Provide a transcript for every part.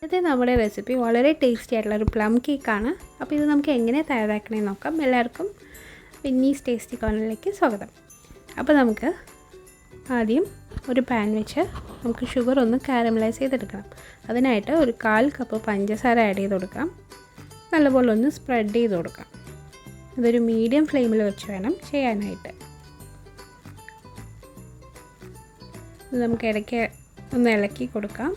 ഇത് നമ്മുടെ റെസിപ്പി വളരെ ടേസ്റ്റി ആയിട്ടുള്ള ഒരു പ്ലം കേക്കാണ്. അപ്പോൾ ഇത് നമുക്ക് എങ്ങനെ തയ്യാറാക്കണമെന്ന് നോക്കാം. എല്ലാവർക്കും വിന്നീസ് ടേസ്റ്റി കോർണറിലേക്ക് സ്വാഗതം. അപ്പോൾ നമുക്ക് ആദ്യം ഒരു പാൻ വെച്ച് നമുക്ക് ഷുഗർ ഒന്ന് കാരമലൈസ് ചെയ്തെടുക്കണം. അതിനായിട്ട് ഒരു 1/4 കപ്പ് പഞ്ചസാര ആഡ് ചെയ്ത് കൊടുക്കാം. നല്ലപോലെ ഒന്ന് സ്പ്രെഡ് ചെയ്ത് കൊടുക്കാം. ഇതൊരു മീഡിയം ഫ്ലെയിമിൽ വെച്ച് വേണം ചെയ്യാനായിട്ട്. ഇത് നമുക്ക് ഇടയ്ക്ക് ഒന്ന് ഇളക്കി കൊടുക്കാം.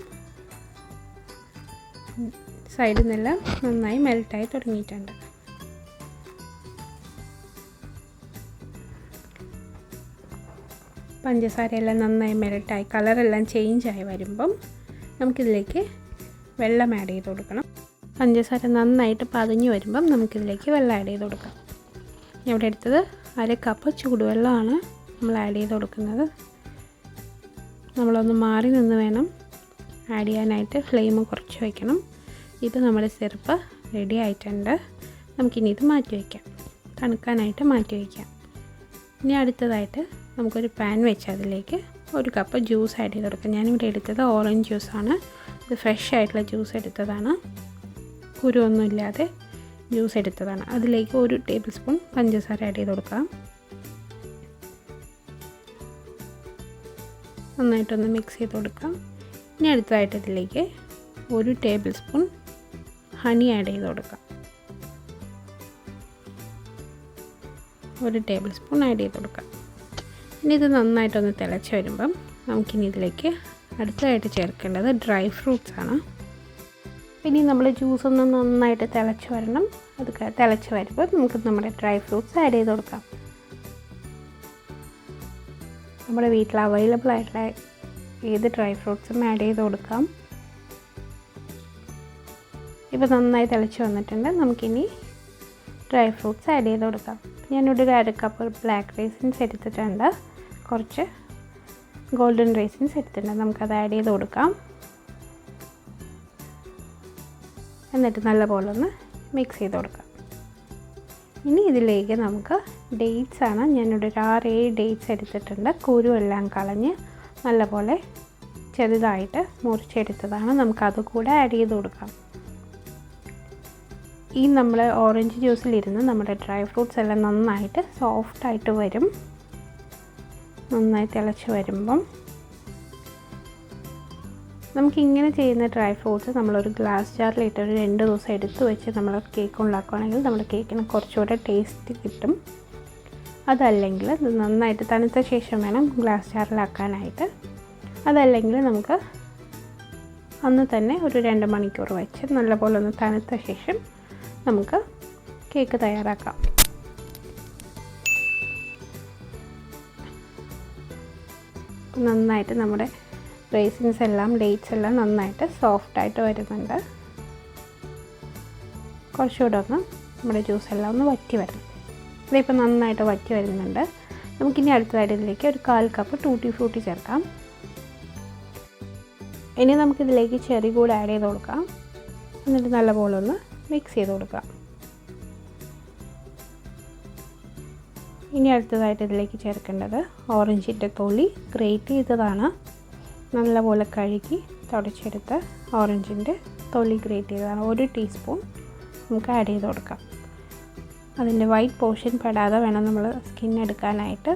സൈഡിൽ നിന്നെല്ലാം നന്നായി മെൽറ്റായി തുടങ്ങിയിട്ടുണ്ട്. പഞ്ചസാരയെല്ലാം നന്നായി മെൽറ്റായി കളറെല്ലാം ചേഞ്ചായി വരുമ്പം നമുക്കിതിലേക്ക് വെള്ളം ആഡ് ചെയ്ത് കൊടുക്കണം. പഞ്ചസാര നന്നായിട്ട് പതഞ്ഞ് വരുമ്പം നമുക്കിതിലേക്ക് വെള്ളം ആഡ് ചെയ്ത് കൊടുക്കാം. ഇവിടെ എടുത്തത് 1/2 കപ്പ് ചൂടുവെള്ളമാണ് നമ്മൾ ആഡ് ചെയ്ത് കൊടുക്കുന്നത്. നമ്മളൊന്ന് മാറി നിന്ന് വേണം ആഡ് ചെയ്യാനായിട്ട്. ഫ്ലെയിം കുറച്ച് വയ്ക്കണം. ഇപ്പോൾ നമ്മുടെ സിറപ്പ് റെഡി ആയിട്ടുണ്ട്. നമുക്കിനി ഇത് മാറ്റി വയ്ക്കാം, തണുക്കാനായിട്ട് മാറ്റി വയ്ക്കാം. ഇനി അടുത്തതായിട്ട് നമുക്കൊരു പാൻ വെച്ച് അതിലേക്ക് 1 കപ്പ് ജ്യൂസ് ആഡ് ചെയ്ത് കൊടുക്കാം. ഞാനിവിടെ എടുത്തത് ഓറഞ്ച് ജ്യൂസാണ്. ഇത് ഫ്രഷ് ആയിട്ടുള്ള ജ്യൂസ് എടുത്തതാണ്, കുരുവൊന്നുമില്ലാതെ ജ്യൂസ് എടുത്തതാണ്. അതിലേക്ക് 1 ടേബിൾ സ്പൂൺ പഞ്ചസാര ആഡ് ചെയ്ത് കൊടുക്കാം. നന്നായിട്ടൊന്ന് മിക്സ് ചെയ്ത് കൊടുക്കാം. ഇനി അടുത്തതായിട്ട് ഇതിലേക്ക് 1 ടേബിൾ സ്പൂൺ ഹണി ആഡ് ചെയ്ത് കൊടുക്കാം. 1 ടേബിൾ സ്പൂൺ ആഡ് ചെയ്ത് കൊടുക്കാം. ഇനി ഇത് നന്നായിട്ടൊന്ന് തിളച്ച് വരുമ്പം നമുക്കിനി ഇതിലേക്ക് അടുത്തതായിട്ട് ചേർക്കേണ്ടത് ഡ്രൈ ഫ്രൂട്ട്സ് ആണ്. ഇനി നമ്മൾ ജ്യൂസ് ഒന്ന് നന്നായിട്ട് തിളച്ച് വരണം. അത് തിളച്ച് വരുമ്പോൾ നമുക്ക് നമ്മുടെ ഡ്രൈ ഫ്രൂട്ട്സ് ആഡ് ചെയ്ത് കൊടുക്കാം. നമ്മുടെ വീട്ടിൽ അവൈലബിൾ ആയിട്ടുള്ള ഏത് ഡ്രൈ ഫ്രൂട്ട്സും ആഡ് ചെയ്ത് കൊടുക്കാം. ഇപ്പോൾ നന്നായി തിളച്ച് വന്നിട്ടുണ്ട്. നമുക്കിനി ഡ്രൈ ഫ്രൂട്ട്സ് ആഡ് ചെയ്ത് കൊടുക്കാം. ഞാനിവിടെ 1/2 കപ്പ് ബ്ലാക്ക് റൈസിൻസ് എടുത്തിട്ടുണ്ട്, കുറച്ച് ഗോൾഡൻ റൈസിൻസ് എടുത്തിട്ടുണ്ട്. നമുക്കത് ആഡ് ചെയ്ത് കൊടുക്കാം. എന്നിട്ട് നല്ലപോലെ ഒന്ന് മിക്സ് ചെയ്ത് കൊടുക്കാം. ഇനി ഇതിലേക്ക് നമുക്ക് ഡേറ്റ്സ് ആണ്. ഞാനിവിടെ ഒരു 6-7 ഡേറ്റ്സ് എടുത്തിട്ടുണ്ട്. കുരുവെല്ലാം കളഞ്ഞ് നല്ലപോലെ ചെറുതായിട്ട് മുറിച്ചെടുത്തതാണ്. നമുക്കത് കൂടെ ആഡ് ചെയ്ത് കൊടുക്കാം. ഈ നമ്മൾ ഓറഞ്ച് ജ്യൂസിലിരുന്ന് നമ്മുടെ ഡ്രൈ ഫ്രൂട്ട്സ് എല്ലാം നന്നായിട്ട് സോഫ്റ്റായിട്ട് വരും. നന്നായി തിളച്ച് വരുമ്പം നമുക്കിങ്ങനെ ചെയ്യുന്ന ഡ്രൈ ഫ്രൂട്ട്സ് നമ്മളൊരു ഗ്ലാസ് ജാറിലിട്ട് ഒരു 2 ദിവസം എടുത്ത് വെച്ച് നമ്മൾ കേക്ക് ഉണ്ടാക്കുകയാണെങ്കിൽ നമ്മുടെ കേക്കിന് കുറച്ചുകൂടെ ടേസ്റ്റ് കിട്ടും. അതല്ലെങ്കിൽ ഇത് നന്നായിട്ട് തണുത്ത ശേഷം വേണം ഗ്ലാസ് ജാറിലാക്കാനായിട്ട്. അതല്ലെങ്കിൽ നമുക്ക് അന്ന് തന്നെ ഒരു 2 മണിക്കൂർ വെച്ച് നല്ലപോലെ ഒന്ന് തണുത്ത ശേഷം നമുക്ക് കേക്ക് തയ്യാറാക്കാം. നന്നായിട്ട് നമ്മുടെ റൈസിൻസ് എല്ലാം ഡേറ്റ്സ് എല്ലാം നന്നായിട്ട് സോഫ്റ്റായിട്ട് വരുന്നുണ്ട്. കുറച്ചുകൂടെ ഒന്ന് നമ്മുടെ ജ്യൂസ് എല്ലാം ഒന്ന് വറ്റി വരണം. ഇതിപ്പോൾ നന്നായിട്ട് വറ്റി വരുന്നുണ്ട്. നമുക്കിനി അടുത്തതായിട്ട് ഇതിലേക്ക് ഒരു 1/4 കപ്പ് ടൂട്ടി ഫ്രൂട്ടി ചേർക്കാം. ഇനി നമുക്കിതിലേക്ക് ചെറി കൂടെ ആഡ് ചെയ്ത് കൊടുക്കാം. എന്നിട്ട് നല്ലപോലെ ഒന്ന് മിക്സ് ചെയ്ത് കൊടുക്കാം. ഇനി അടുത്തതായിട്ട് ഇതിലേക്ക് ചേർക്കേണ്ടത് ഓറഞ്ചിൻ്റെ തൊലി ഗ്രേറ്റ് ചെയ്തതാണ്. നല്ലപോലെ കഴുകി തുടച്ചെടുത്ത് ഓറഞ്ചിൻ്റെ തൊലി ഗ്രേറ്റ് ചെയ്തതാണ്. 1 ടീസ്പൂൺ നമുക്ക് ആഡ് ചെയ്ത് കൊടുക്കാം. അതിൻ്റെ വൈറ്റ് പോർഷൻ പെടാതെ വേണം നമ്മൾ സ്കിൻ എടുക്കാനായിട്ട്.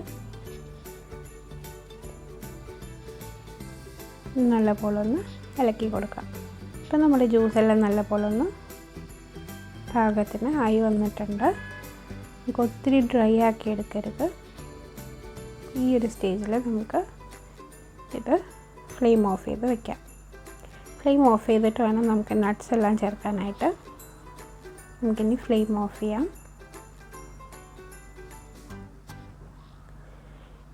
നല്ലപോലെ ഒന്ന് ഇളക്കി കൊടുക്കാം. ഇപ്പം നമ്മുടെ ജ്യൂസെല്ലാം നല്ലപോലെ ഒന്ന് പാകത്തിന് ആയി വന്നിട്ടുണ്ട്. നമുക്ക് ഒത്തിരി ഡ്രൈ ആക്കി എടുക്കരുത്. ഈ ഒരു സ്റ്റേജിൽ നമുക്ക് ഇത് ഫ്ലെയിം ഓഫ് ചെയ്ത് വയ്ക്കാം. ഫ്ലെയിം ഓഫ് ചെയ്തിട്ട് വേണം നമുക്ക് നട്ട്സ് എല്ലാം ചേർക്കാനായിട്ട്. നമുക്കിനി ഫ്ലെയിം ഓഫ് ചെയ്യാം.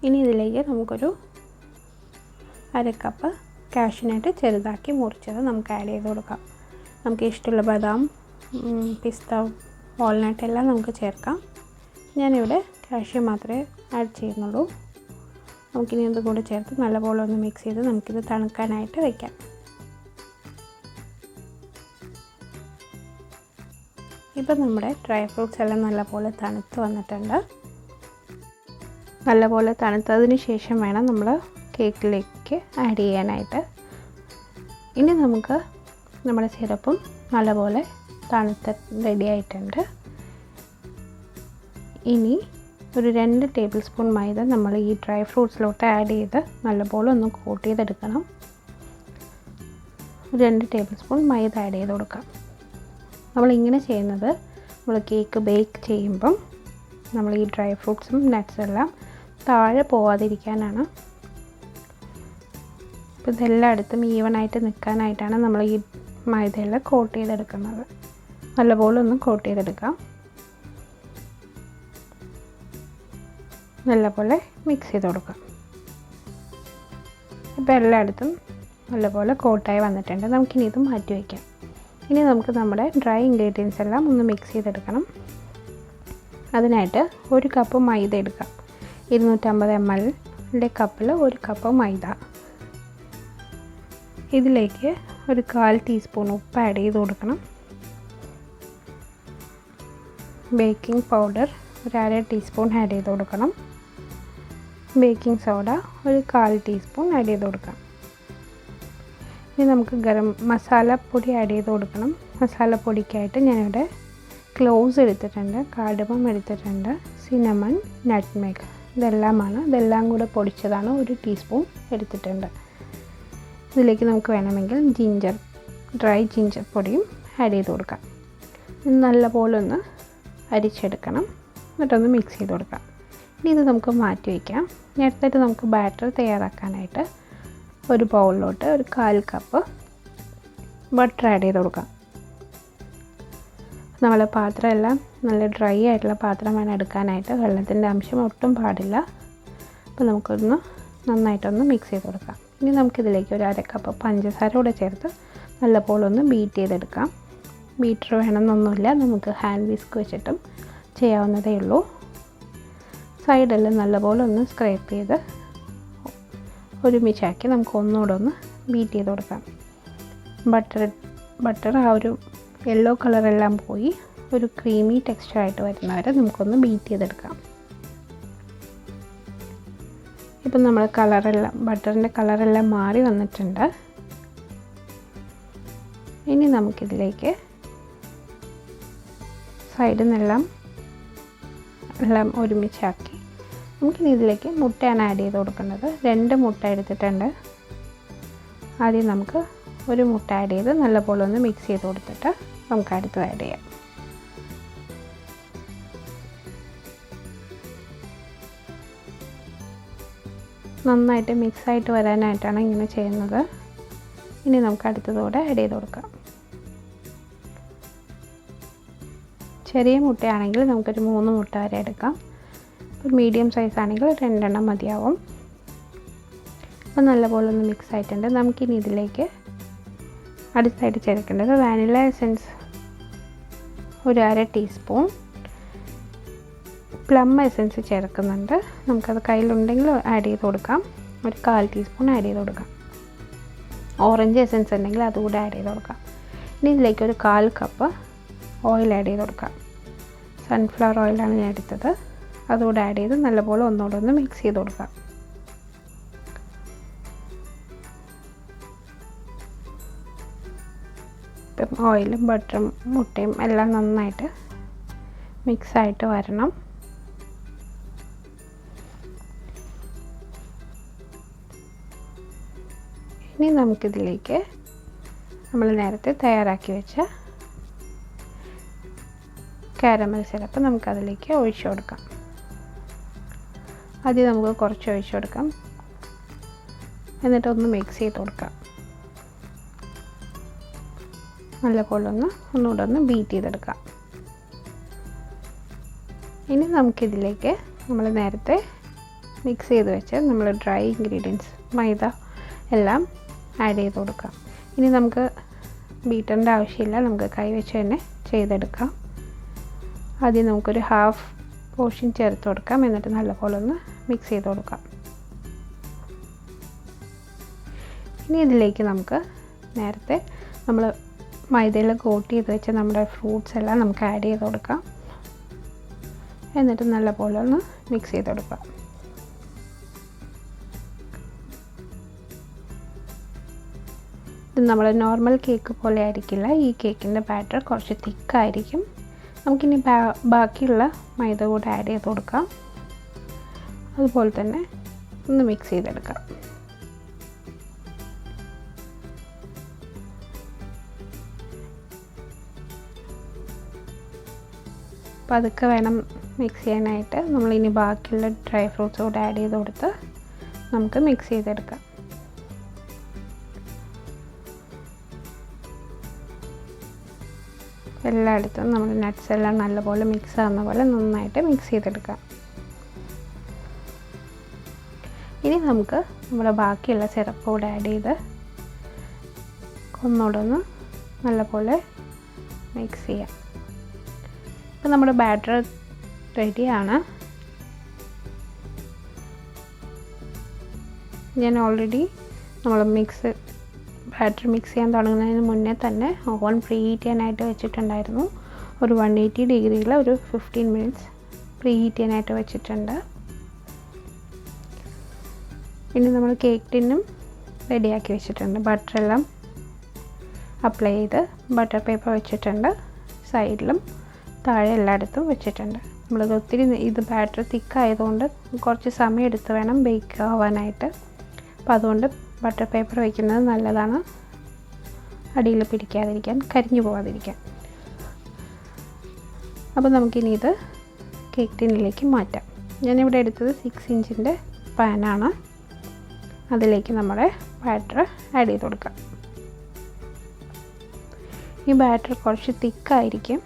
ഇനി ഇതിലേക്ക് നമുക്കൊരു 1/2 കപ്പ് കാഷ്യൂനട്ട് ചെറുതാക്കി മുറിച്ചത് നമുക്ക് ആഡ് ചെയ്ത് കൊടുക്കാം. നമുക്ക് ഇഷ്ടമുള്ള ബദാം, പിസ്ത, വാൾനട്ട് എല്ലാം നമുക്ക് ചേർക്കാം. ഞാനിവിടെ കാഷ്യൂ മാത്രമേ ആഡ് ചെയ്യുന്നുള്ളൂ. നമുക്കിനി ഇത് കൂടെ ചേർത്ത് നല്ലപോലെ ഒന്ന് മിക്സ് ചെയ്ത് നമുക്കിത് തണുക്കാനായിട്ട് വയ്ക്കാം. ഇപ്പം നമ്മുടെ ഡ്രൈ ഫ്രൂട്ട്സ് എല്ലാം നല്ലപോലെ തണുത്ത് വന്നിട്ടുണ്ട്. നല്ലപോലെ തണുത്തതിന് ശേഷം വേണം നമ്മൾ കേക്കിലേക്ക് ആഡ് ചെയ്യാനായിട്ട്. ഇനി നമുക്ക് നമ്മുടെ സിറപ്പും നല്ലപോലെ തണുത്ത് റെഡി ആയിട്ടുണ്ട്. ഇനി ഒരു 2 ടേബിൾ സ്പൂൺ മൈദ നമ്മൾ ഈ ഡ്രൈ ഫ്രൂട്ട്സിലോട്ട് ആഡ് ചെയ്ത് നല്ലപോലെ ഒന്ന് കോട്ട് ചെയ്തെടുക്കണം. 2 ടേബിൾ സ്പൂൺ മൈദ ആഡ് ചെയ്ത് കൊടുക്കാം. നമ്മളിങ്ങനെ ചെയ്യുന്നത് നമ്മൾ കേക്ക് ബേക്ക് ചെയ്യുമ്പം നമ്മൾ ഈ ഡ്രൈ ഫ്രൂട്ട്സും നട്ട്സും എല്ലാം താഴെ പോവാതിരിക്കാനാണ്. അപ്പോൾ ഇതെല്ലായിടത്തും ഈവനായിട്ട് നിൽക്കാനായിട്ടാണ് നമ്മൾ ഈ മൈദയിൽ കോട്ട് ചെയ്തെടുക്കുന്നത്. നല്ലപോലെ ഒന്ന് കോട്ട് ചെയ്തെടുക്കാം. നല്ലപോലെ മിക്സ് ചെയ്ത് കൊടുക്കാം. ഇപ്പോൾ എല്ലായിടത്തും നല്ലപോലെ കോട്ടായി വന്നിട്ടുണ്ട്. നമുക്കിനി ഇത് മാറ്റി വയ്ക്കാം. ഇനി നമുക്ക് നമ്മുടെ ഡ്രൈ ഇൻഗ്രീഡിയൻസ് എല്ലാം ഒന്ന് മിക്സ് ചെയ്തെടുക്കണം. അതിനായിട്ട് 1 കപ്പ് മൈദ എടുക്കാം. 250 ml കപ്പിൽ 1 കപ്പ് മൈദ. ഇതിലേക്ക് ഒരു 1/4 ടീസ്പൂൺ ഉപ്പ് ആഡ് ചെയ്ത് കൊടുക്കണം. ബേക്കിംഗ് പൗഡർ ഒരു 1/2 ടീസ്പൂൺ ആഡ് ചെയ്ത് കൊടുക്കണം. ബേക്കിംഗ് സോഡ ഒരു 1/4 ടീസ്പൂൺ ആഡ് ചെയ്ത് കൊടുക്കാം. ഇനി നമുക്ക് ഗരം മസാല പൊടി ആഡ് ചെയ്ത് കൊടുക്കണം. മസാലപ്പൊടിക്കായിട്ട് ഞാനിവിടെ ക്ലോവ്സ് എടുത്തിട്ടുണ്ട്, കാർഡമം എടുത്തിട്ടുണ്ട്, സിനമൺ, നട്ട്മെഗ് ഇതെല്ലാം കൂടെ പൊടിച്ചതാണ് 1 ടീസ്പൂൺ എടുത്തിട്ടുണ്ട്. ഇതിലേക്ക് നമുക്ക് വേണമെങ്കിൽ ഡ്രൈ ജിഞ്ചർ പൊടിയും ആഡ് ചെയ്ത് കൊടുക്കാം. നല്ലപോലെ ഒന്ന് അരിച്ചെടുക്കണം. എന്നിട്ടൊന്ന് മിക്സ് ചെയ്ത് കൊടുക്കാം. ഇനി ഇത് നമുക്ക് മാറ്റി വയ്ക്കാം. നേരത്തെ നമുക്ക് ബാറ്റർ തയ്യാറാക്കാനായിട്ട് ഒരു ബൗളിലോട്ട് ഒരു 1/4 കപ്പ് ബട്ടർ ആഡ് ചെയ്ത് കൊടുക്കാം. നമ്മളെ പാത്രമെല്ലാം നല്ല ഡ്രൈ ആയിട്ടുള്ള പാത്രം വേണം എടുക്കാനായിട്ട്. വെള്ളത്തിൻ്റെ അംശം ഒട്ടും പാടില്ല. അപ്പോൾ നമുക്കൊന്ന് നന്നായിട്ടൊന്ന് മിക്സ് ചെയ്ത് കൊടുക്കാം. ഇനി നമുക്കിതിലേക്ക് ഒരു 1/2 കപ്പ് പഞ്ചസാര കൂടെ ചേർത്ത് നല്ലപോലെ ഒന്ന് ബീറ്റ് ചെയ്തെടുക്കാം. ബീറ്റർ വേണമെന്നൊന്നുമില്ല, നമുക്ക് ഹാൻഡ് വിസ്ക് വെച്ചിട്ടും ചെയ്യാവുന്നതേ ഉള്ളൂ. സൈഡെല്ലാം നല്ലപോലെ ഒന്ന് സ്ക്രേപ്പ് ചെയ്ത് ഒരുമിച്ചാക്കി നമുക്ക് ഒന്നുകൂടെ ഒന്ന് ബീറ്റ് ചെയ്ത് കൊടുക്കാം. ബട്ടർ ആ ഒരു യെല്ലോ കളറെല്ലാം പോയി ഒരു ക്രീമി ടെക്സ്ചറായിട്ട് വരുന്നവരെ നമുക്കൊന്ന് ബീറ്റ് ചെയ്തെടുക്കാം. ഇപ്പം നമ്മൾ ബട്ടറിൻ്റെ കളറെല്ലാം മാറി വന്നിട്ടുണ്ട്. ഇനി നമുക്കിതിലേക്ക് സൈഡിൽ നിന്നെല്ലാം ഒരുമിച്ചാക്കി നമുക്കിനി ഇതിലേക്ക് മുട്ടയാണ് ആഡ് ചെയ്ത് കൊടുക്കേണ്ടത്. 2 മുട്ട എടുത്തിട്ടുണ്ട്. ആദ്യം നമുക്ക് 1 മുട്ട ആഡ് ചെയ്ത് നല്ലപോലെ ഒന്ന് മിക്സ് ചെയ്ത് കൊടുത്തിട്ട് നമുക്ക് അടുത്തത് ആഡ് ചെയ്യാം. നന്നായിട്ട് മിക്സായിട്ട് വരാനായിട്ടാണ് ഇങ്ങനെ ചെയ്യുന്നത്. ഇനി നമുക്ക് അടുത്തതോടെ ആഡ് ചെയ്ത് കൊടുക്കാം. ചെറിയ മുട്ടയാണെങ്കിൽ നമുക്കൊരു 3 മുട്ട വരെ എടുക്കാം. ഒരു മീഡിയം സൈസ് ആണെങ്കിൽ 2 എണ്ണം മതിയാവും. അപ്പോൾ നല്ലപോലെ ഒന്ന് മിക്സ് ആയിട്ടുണ്ട്. നമുക്കിനി ഇതിലേക്ക് അടുത്തായിട്ട് ചേർക്കേണ്ടത് വാനില എസൻസ് ഒരു 1/2 ടീസ്പൂൺ, പ്ലം എസൻസ് ചേർക്കുന്നുണ്ട്. നമുക്കത് കയ്യിലുണ്ടെങ്കിൽ ആഡ് ചെയ്ത് കൊടുക്കാം. ഒരു 1/4 ടീസ്പൂൺ ആഡ് ചെയ്ത് കൊടുക്കാം. ഓറഞ്ച് എസൻസ് ഉണ്ടെങ്കിൽ അതുകൂടെ ആഡ് ചെയ്ത് കൊടുക്കാം. ഇനി ഇതിലേക്ക് ഒരു 1/4 കപ്പ് ഓയിൽ ആഡ് ചെയ്ത് കൊടുക്കാം. സൺഫ്ലവർ ഓയിലാണ് ഞാൻ എടുത്തത്. അതുകൂടെ ആഡ് ചെയ്ത് നല്ലപോലെ ഒന്നുകൂടെ ഒന്ന് മിക്സ് ചെയ്ത് കൊടുക്കാം. ഇപ്പം ഓയിലും ബട്ടറും മുട്ടയും എല്ലാം നന്നായിട്ട് മിക്സായിട്ട് വരണം. ഇനി നമുക്കിതിലേക്ക് നമ്മൾ നേരത്തെ തയ്യാറാക്കി വെച്ച കാരമൽ സിറപ്പ് നമുക്കതിലേക്ക് ഒഴിച്ചു കൊടുക്കാം. ആദ്യം നമുക്ക് കുറച്ച് ഒഴിച്ചു കൊടുക്കാം. എന്നിട്ടൊന്ന് മിക്സ് ചെയ്ത് കൊടുക്കാം. നല്ലപോലെ ഒന്നുകൂടെ ഒന്ന് ബീറ്റ് ചെയ്തെടുക്കാം. ഇനി നമുക്കിതിലേക്ക് നമ്മൾ നേരത്തെ മിക്സ് ചെയ്ത് വെച്ച് നമ്മൾ ഡ്രൈ ഇൻഗ്രീഡിയൻസ് മൈദ എല്ലാം ആഡ് ചെയ്ത് കൊടുക്കാം. ഇനി നമുക്ക് ബീറ്ററിൻ്റെ ആവശ്യമില്ല, നമുക്ക് കൈ വെച്ച് തന്നെ ചെയ്തെടുക്കാം. ആദ്യം നമുക്കൊരു 1/2 പോർഷൻ ചേർത്ത് കൊടുക്കാം. എന്നിട്ട് നല്ലപോലെ ഒന്ന് മിക്സ് ചെയ്ത് കൊടുക്കാം. ഇനി ഇതിലേക്ക് നമുക്ക് നേരത്തെ നമ്മൾ മൈദയിൽ കോട്ട് ചെയ്ത് വെച്ച നമ്മുടെ ഫ്രൂട്ട്സ് എല്ലാം നമുക്ക് ആഡ് ചെയ്ത് കൊടുക്കാം. എന്നിട്ട് നല്ലപോലെ ഒന്ന് മിക്സ് ചെയ്ത് കൊടുക്കാം. ഇത് നമ്മൾ നോർമൽ കേക്ക് പോലെ ആയിരിക്കില്ല. ഈ കേക്കിൻ്റെ ബാറ്റർ കുറച്ച് തിക്കായിരിക്കും. നമുക്കിനി ബാക്കിയുള്ള മൈദ കൂടെ ആഡ് ചെയ്ത് കൊടുക്കാം. അതുപോലെ തന്നെ ഒന്ന് മിക്സ് ചെയ്തെടുക്കാം. അപ്പോൾ അതൊക്കെ വേണം മിക്സ് ചെയ്യാനായിട്ട്. നമ്മളിനി ബാക്കിയുള്ള ഡ്രൈ ഫ്രൂട്ട്സ് കൂടെ ആഡ് ചെയ്ത് കൊടുത്ത് നമുക്ക് മിക്സ് ചെയ്തെടുക്കാം. എല്ലായിടത്തും നമ്മൾ നട്ട്സ് എല്ലാം നല്ലപോലെ മിക്സ് ആകുന്ന പോലെ നന്നായിട്ട് മിക്സ് ചെയ്തെടുക്കാം. ഇനി നമുക്ക് നമ്മുടെ ബാക്കിയുള്ള സിറപ്പ് കൂടെ ആഡ് ചെയ്ത് ഒന്നുകൂടെ ഒന്ന് നല്ലപോലെ മിക്സ് ചെയ്യാം. ഇപ്പോൾ നമ്മുടെ ബാറ്റർ റെഡിയാണ്. ഞാൻ ഓൾറെഡി നമ്മൾ ബാറ്റർ മിക്സ് ചെയ്യാൻ തുടങ്ങുന്നതിന് മുന്നേ തന്നെ ഓവൻ പ്രീ ഹീറ്റ് ചെയ്യാനായിട്ട് വെച്ചിട്ടുണ്ടായിരുന്നു. ഒരു 180 ഡിഗ്രിയിൽ ഒരു 15 മിനിറ്റ്സ് പ്രീ ഹീറ്റ് ചെയ്യാനായിട്ട് വെച്ചിട്ടുണ്ട്. ഇനി നമ്മൾ കേക്ക് ടിന്നും റെഡിയാക്കി വെച്ചിട്ടുണ്ട്. ബട്ടറെല്ലാം അപ്ലൈ ചെയ്ത് ബട്ടർ പേപ്പർ വെച്ചിട്ടുണ്ട്. സൈഡിലും താഴെ എല്ലായിടത്തും വെച്ചിട്ടുണ്ട്. നമ്മളത് ഒത്തിരി ഇത് ബാറ്റർ തിക്കായതുകൊണ്ട് കുറച്ച് സമയം എടുത്ത് വേണം ബേക്ക് ആവാനായിട്ട്. അപ്പോൾ അതുകൊണ്ട് ബട്ടർ പേപ്പർ വയ്ക്കുന്നത് നല്ലതാണ്, അടിയിൽ പിടിക്കാതിരിക്കാൻ, കരിഞ്ഞു പോകാതിരിക്കാൻ. അപ്പോൾ നമുക്കിനി ഇത് കേക്ക് ടിന്നിലേക്ക് മാറ്റാം. ഞാനിവിടെ എടുത്തത് 6 ഇഞ്ചിൻ്റെ പാനാണ്. അതിലേക്ക് നമ്മുടെ ബാറ്റർ ആഡ് ചെയ്ത് കൊടുക്കാം. ഈ ബാറ്റർ കുറച്ച് തിക്കായിരിക്കും.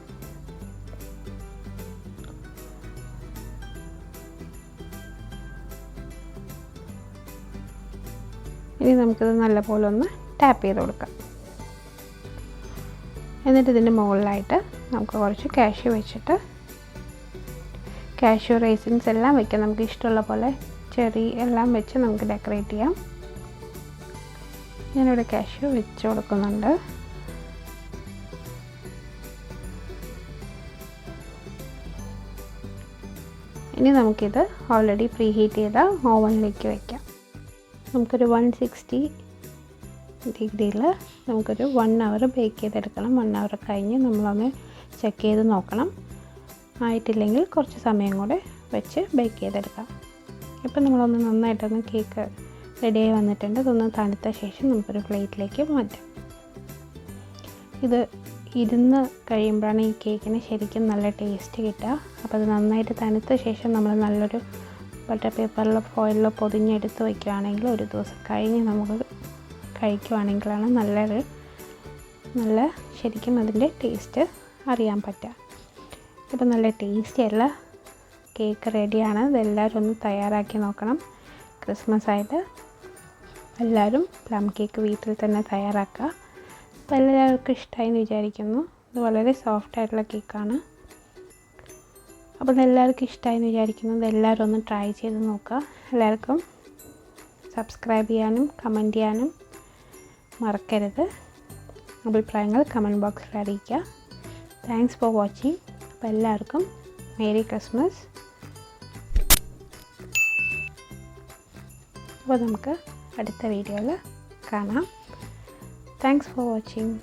ഇനി നമുക്കിത് നല്ലപോലെ ഒന്ന് ടാപ്പ് ചെയ്ത് കൊടുക്കാം. എന്നിട്ട് ഇതിൻ്റെ മുകളിലായിട്ട് നമുക്ക് കുറച്ച് കാഷ്യൂ വെച്ചിട്ട്, കാഷ്യൂ റൈസിൻസ് എല്ലാം വയ്ക്കാം. നമുക്ക് ഇഷ്ടമുള്ള പോലെ ചെറി എല്ലാം വെച്ച് നമുക്ക് ഡെക്കറേറ്റ് ചെയ്യാം. ഞാനിവിടെ കാഷ്യൂ വെച്ച് കൊടുക്കുന്നുണ്ട്. ഇനി നമുക്കിത് ഓൾറെഡി പ്രീ ഹീറ്റ് ചെയ്ത ഓവനിലേക്ക് വയ്ക്കാം. നമുക്കൊരു 160 ഡിഗ്രിയിൽ നമുക്കൊരു 1 അവർ ബേക്ക് ചെയ്തെടുക്കണം. 1 അവർ കഴിഞ്ഞ് നമ്മളൊന്ന് ചെക്ക് ചെയ്ത് നോക്കണം. ആയിട്ടില്ലെങ്കിൽ കുറച്ച് സമയം കൂടെ വെച്ച് ബേക്ക് ചെയ്തെടുക്കാം. ഇപ്പം നമ്മളൊന്ന് നന്നായിട്ടൊന്ന് കേക്ക് റെഡിയായി വന്നിട്ടുണ്ട്. ഇതൊന്ന് തണുത്ത ശേഷം നമുക്കൊരു പ്ലേറ്റിലേക്ക് മാറ്റാം. ഇത് ഇരുന്ന് കഴിയുമ്പോഴാണ് ഈ കേക്കിന് ശരിക്കും നല്ല ടേസ്റ്റ് കിട്ടുക. അപ്പോൾ അത് നന്നായിട്ട് തണുത്ത ശേഷം നമ്മൾ നല്ലൊരു ബട്ടർ പേപ്പറിലോ ഫോയിലിലോ പൊതിഞ്ഞെടുത്ത് വയ്ക്കുകയാണെങ്കിൽ ഒരു ദിവസം കഴിഞ്ഞ് നമുക്ക് കഴിക്കുവാണെങ്കിലാണ് നല്ല ശരിക്കും അതിൻ്റെ ടേസ്റ്റ് അറിയാൻ പറ്റുക. ഇപ്പോൾ നല്ല ടേസ്റ്റിയുള്ള കേക്ക് റെഡിയാണ്. ഇതെല്ലാവരും ഒന്ന് തയ്യാറാക്കി നോക്കണം. ക്രിസ്മസ് ആയിട്ട് എല്ലാവരും പ്ലം കേക്ക് വീട്ടിൽ തന്നെ തയ്യാറാക്കുക. അപ്പോൾ എല്ലാവർക്കും ഇഷ്ടമായി എന്ന് വിചാരിക്കുന്നു. ഇത് വളരെ സോഫ്റ്റായിട്ടുള്ള കേക്കാണ്. അപ്പോൾ ഇതെല്ലാവർക്കും ഇഷ്ടമായി എന്ന് വിചാരിക്കുന്നു. ഇതെല്ലാവരും ഒന്ന് ട്രൈ ചെയ്ത് നോക്കുക. എല്ലാവർക്കും സബ്സ്ക്രൈബ് ചെയ്യാനും കമൻറ്റ് ചെയ്യാനും മറക്കരുത്. അഭിപ്രായങ്ങൾ കമൻറ്റ് ബോക്സിൽ അറിയിക്കുക. Thanks for watching. അപ്പോൾ എല്ലാവർക്കും മേരി ക്രിസ്മസ്. അപ്പോൾ നമുക്ക് അടുത്ത വീഡിയോയിൽ കാണാം. Thanks for watching.